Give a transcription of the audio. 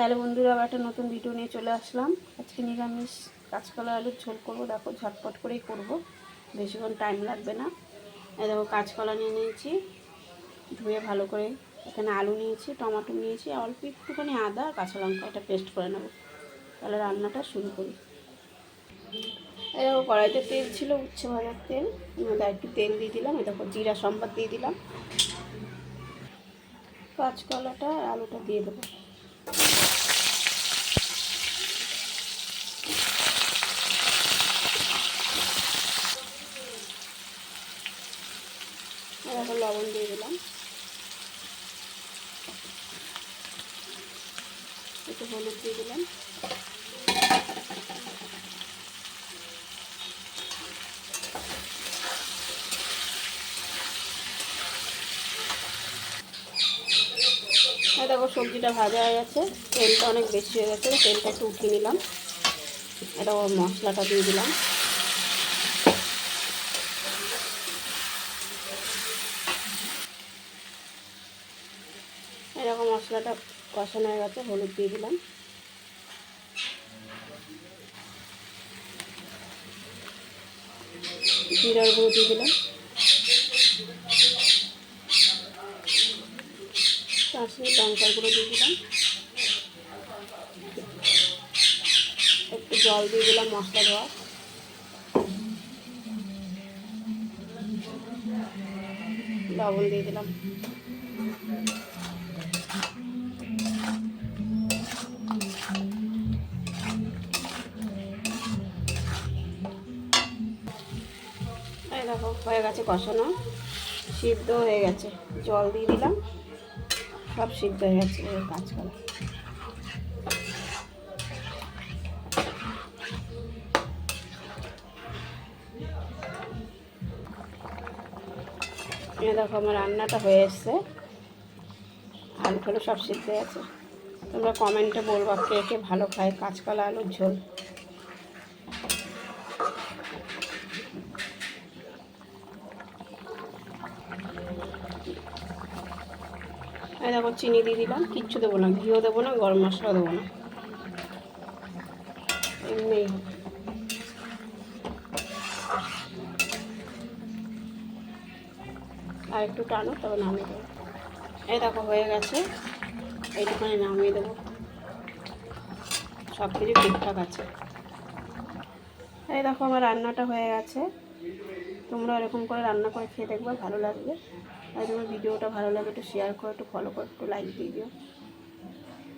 Hello বন্ধুরা, আবার একটা নতুন ভিডিও নিয়ে চলে আসলাম। আজকে নিরামিষ কাঁচকলা আলুর ঝোল করবো। দেখো ঝটপট করেই করব, বেশিক্ষণ টাইম লাগবে না। এই দেখো কাঁচকলা নিয়ে নিয়েছি, ধুয়ে ভালো করে। এখানে আলু নিয়েছি, টমেটো নিয়েছি, অল্প একটুখানি আদা আর কাঁচা লঙ্কা, এটা পেস্ট করে নেব। তাহলে রান্নাটা শুরু করি। এই দেখো কড়াইতে তেল ছিল, উচ্ছে ভাজার তেল, মধ্যে একটু তেল দিয়ে দিলাম। এই দেখো জিরা সম্বাদ দিয়ে দিলাম, কাঁচকলাটা আর আলুটা দিয়ে দেবো। এখন লবণ দিয়ে দিলাম, একটু হলুদ দিয়ে দিলাম, দেখো সবজিটা ভাজা হয়ে গেছে, তেলটা অনেক বেশি হয়ে গেছে, তেলটা একটু উঠিয়ে নিলাম। এটা ওর মশলাটা দিয়ে দিলাম। এরকম মশলাটা কষানো হয়ে গেছে, হলুদ দিয়ে দিলাম, জিরার গুঁড়ো দিয়ে দিলাম, কাশ্মীর লঙ্কার গুঁড়ো দিয়ে দিলাম, একটু জল দিয়ে দিলাম মশলা ধোয়া, লবণ দিয়ে দিলাম। এই দেখো হয়ে গেছে কষানো, সিদ্ধ হয়ে গেছে, জল দিয়ে দিলাম, সব সিদ্ধ হয়ে গেছে। কাঁচকলা দেখো আমার রান্নাটা হয়ে এসছে, আলু ঠালু সব সিদ্ধ হয়ে গেছে। তোমরা কমেন্টে বলবা কে কে ভালো খায় কাঁচকলা আলুর ঝোল। এই দেখো চিনি দিয়ে দিলাম, কিচ্ছু দেবো না, ঘিও দেবো না, গরম মশলা দেবো না, এমনি আর একটু টানো তবে নামিয়ে দেবো। এই দেখো হয়ে গেছে, এইটুখানি নামিয়ে দেবো, সব কিছু ঠিকঠাক আছে। এই দেখো আমার রান্নাটা হয়ে গেছে। তোমরা এরকম করে রান্না করে খেয়ে দেখবে, ভালো লাগবে। আর তোমার ভিডিওটা ভালো লাগে একটু শেয়ার করো, একটু ফলো করো, একটু লাইক দিয়ে দিও।